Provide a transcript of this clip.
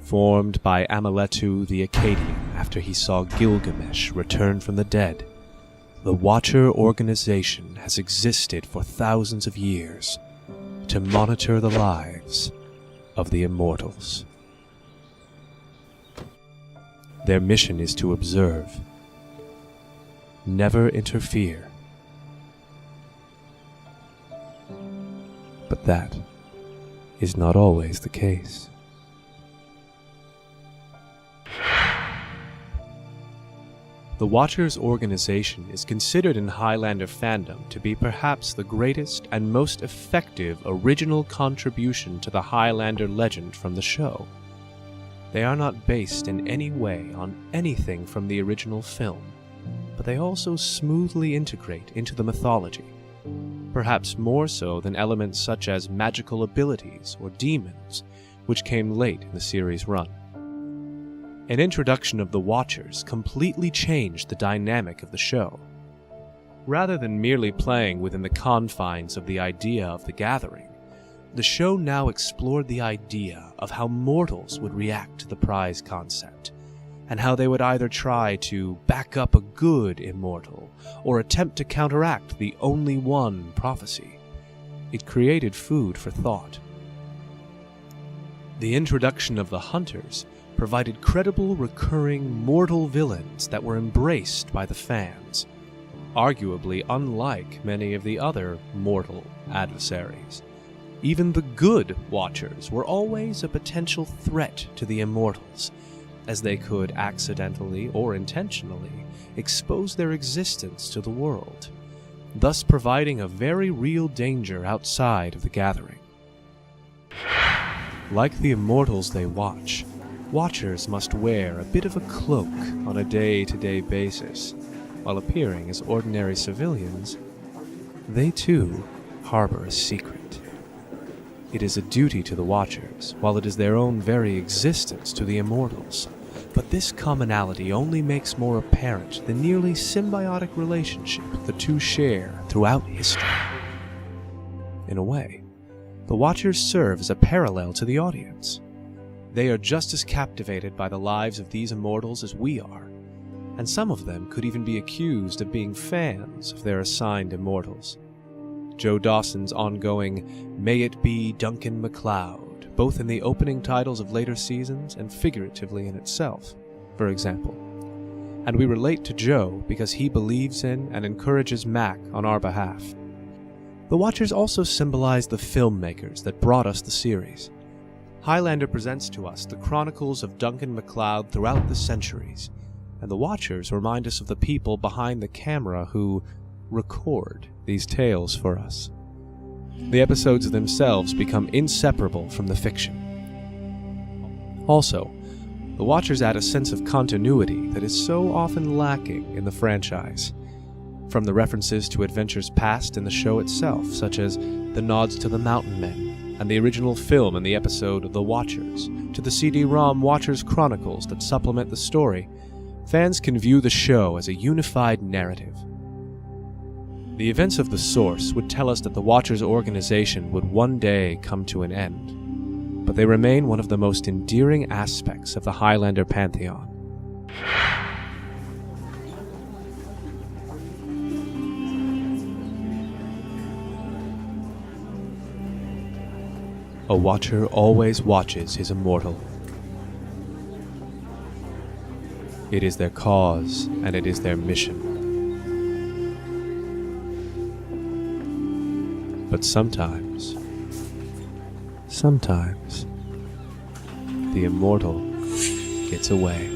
formed by Amaletu the Akkadian after he saw Gilgamesh return from the dead, the Watcher organization has existed for thousands of years to monitor the lives of the immortals. Their mission is to observe, never interfere. But that is not always the case. The Watchers organization is considered in Highlander fandom to be perhaps the greatest and most effective original contribution to the Highlander legend from the show. They are not based in any way on anything from the original film, but they also smoothly integrate into the mythology, perhaps more so than elements such as magical abilities or demons, which came late in the series' run. An introduction of the Watchers completely changed the dynamic of the show. Rather than merely playing within the confines of the idea of the gathering, the show now explored the idea of how mortals would react to the prize concept, and how they would either try to back up a good immortal or attempt to counteract the only one prophecy. It created food for thought. The introduction of the Hunters provided credible recurring mortal villains that were embraced by the fans, arguably unlike many of the other mortal adversaries. Even the good Watchers were always a potential threat to the immortals, as they could accidentally or intentionally expose their existence to the world, thus providing a very real danger outside of the gathering. Like the immortals they watch, Watchers must wear a bit of a cloak on a day-to-day basis. While appearing as ordinary civilians, they too harbor a secret. It is a duty to the Watchers, while it is their own very existence to the immortals. But this commonality only makes more apparent the nearly symbiotic relationship the two share throughout history. In a way, the Watchers serve as a parallel to the audience. They are just as captivated by the lives of these immortals as we are, and some of them could even be accused of being fans of their assigned immortals. Joe Dawson's ongoing "May It Be Duncan MacLeod," both in the opening titles of later seasons and figuratively in itself, for example. And we relate to Joe because he believes in and encourages Mac on our behalf. The Watchers also symbolize the filmmakers that brought us the series. Highlander presents to us the chronicles of Duncan MacLeod throughout the centuries, and the Watchers remind us of the people behind the camera who record these tales for us. The episodes themselves become inseparable from the fiction. Also, the Watchers add a sense of continuity that is so often lacking in the franchise. From the references to adventures past in the show itself, such as the nods to the Mountain Men, and the original film in the episode The Watchers, to the CD-ROM Watchers Chronicles that supplement the story, fans can view the show as a unified narrative. The events of the source would tell us that the Watchers organization would one day come to an end, but they remain one of the most endearing aspects of the Highlander pantheon. A Watcher always watches his immortal. It is their cause, and it is their mission. But sometimes, the immortal gets away.